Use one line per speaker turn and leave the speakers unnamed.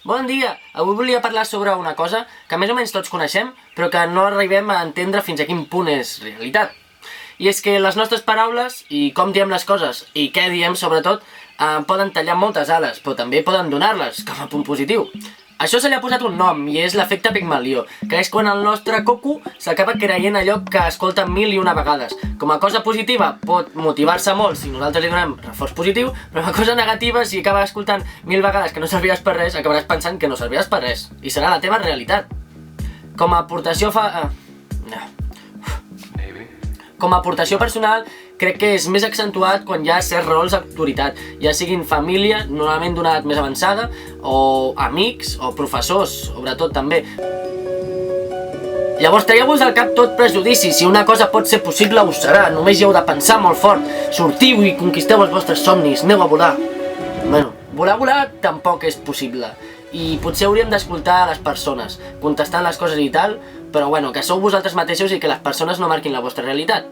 Bon dia! Avui volia parlar sobre una cosa que més o menys tots coneixem, però que no arribem a entendre fins a quin punt és realitat. I és que les nostres paraules, i com diem les coses, i què diem sobretot, poden tallar moltes ales, però també poden donar-les, com a punt positiu. Això se li ha posat un nom, i és l'efecte Pigmalió, que és quan el nostre coco s'acaba creient allò que escolta mil i una vegades. Com a cosa positiva pot motivar-se molt si nosaltres li donem reforç positiu, però com a cosa negativa, si acaba escoltant mil vegades que no serviràs per res, acabaràs pensant que no serviràs per res, i serà la teva realitat. Com a aportació Com a aportació personal, crec que és més accentuat quan hi ha certs rols d'autoritat, ja siguin família, normalment d'una edat més avançada, o amics, o professors, sobretot també. Llavors traieu-vos del cap tot prejudici, si una cosa pot ser possible ho serà, només hi heu de pensar molt fort, sortiu i conquisteu els vostres somnis, aneu a volar. Bueno, volar tampoc és possible, i potser hauríem d'escoltar les persones, contestant les coses i tal, però bueno, que sou vosaltres mateixos i que les persones no marquin la vostra realitat.